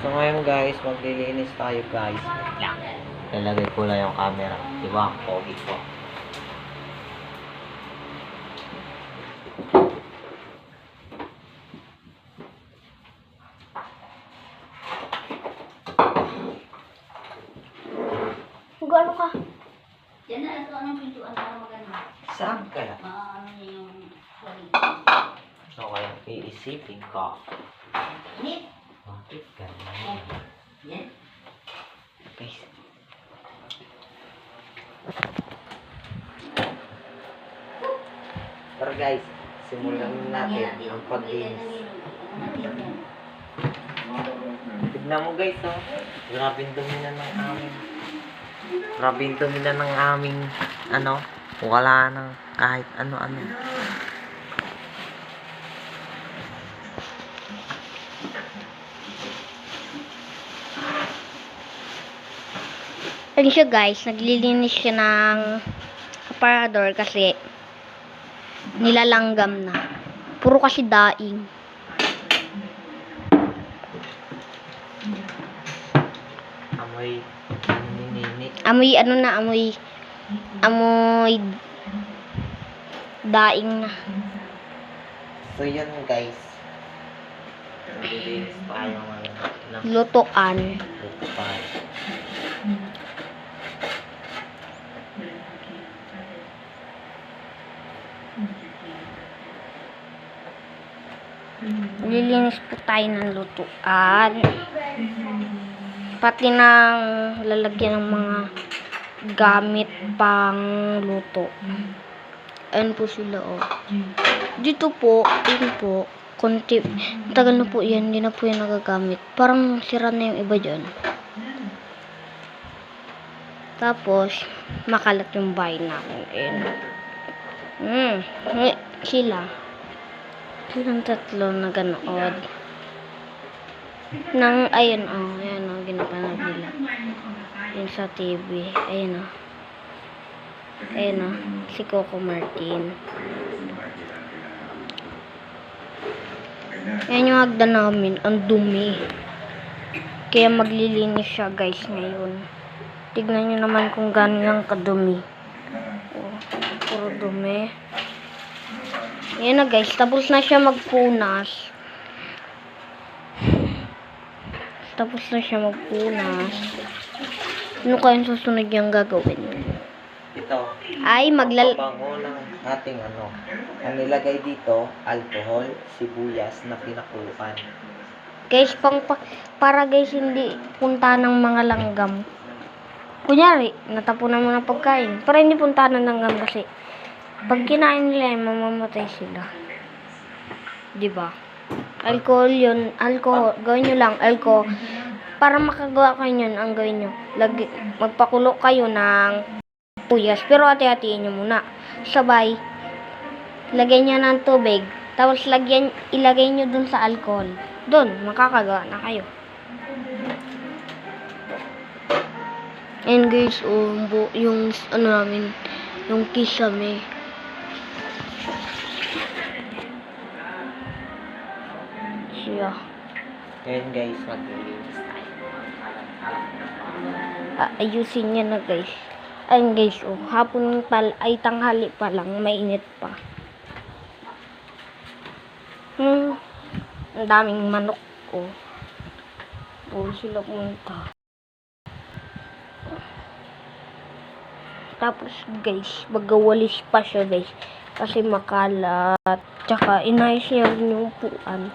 So ngayon guys, maglilinis tayo guys. Wait lang. Lalagay ko lang yung camera. Diba? Pogi po. Gano'n ka? Yan na, ito anong pintuan para maganda. Saan ka na? Ano niya yung quality. So kaya iisipin ko. Init? Bakit ganun? Yan. Guys. Pero guys, simulan natin ang paglinis. Tignan mo guys, oh. Grabe yung dumi na ng aming. Grabe yung dumi na ng aming, ano, wala nang kahit ano-ano. Ano siya guys, naglilinis siya ng aparador kasi nilalanggam na. Puro kasi daing. Amoy, ninit. Amoy ano na, amoy daing na. So yun guys. Naglilinis tayo ng Lutuan. lutuan. Lilinis po tayo ng lutuan. Pati ng lalagyan ng mga gamit pang luto. Ayan po sila, oh. Dito po, yun po, konti. Tagal na po yan, hindi na po yan nagagamit. Parang sira na yung iba dyan. Tapos, makalat yung bahay namin. Ayan. Sila. Silang tatlo na ganood. Ayun, ginapanood nila. Yun sa TV. Ayun, Ayun, si Coco Martin. Yan yung hagdan namin. Ang dumi. Kaya maglilinis siya, guys, ngayon. Tignan nyo naman kung gano'n kadumi. Oh, puro dumi. Yan na guys, tapos na siya magpunas. Ano kayang susunod niyang gagawin? Ito. Ay, Pabango ng ating ano. Ang nilagay dito, alcohol, sibuyas na pinakuluan. Guys, para guys hindi punta ng mga langgam. Kunyari, natapunan mo ng pagkain. Para hindi punta ng langgam kasi pag kinain nila, mamamatay sila. Diba? Alcohol yun. Alcohol. Gawin nyo lang. Alcohol. Para makagawa kayo yun, ang gawin nyo. Magpakulo kayo ng puyas. Pero hati-hatiin nyo muna. Sabay. Lagyan nyo ng tubig. Tapos ilagay nyo dun sa alcohol. Dun, makakagawa na kayo. And guys, yung ano namin, yung kisame. Siya. Ngayon guys, maglilinis tayo. Ayusin niya na guys. Ayun guys, hapon ay tanghali pa lang, mainit pa. Ang daming manok, Puro sila punta. Tapos guys, magawalis pa siya guys. Kasi makalat. Tsaka inayos niya rin yung upuan.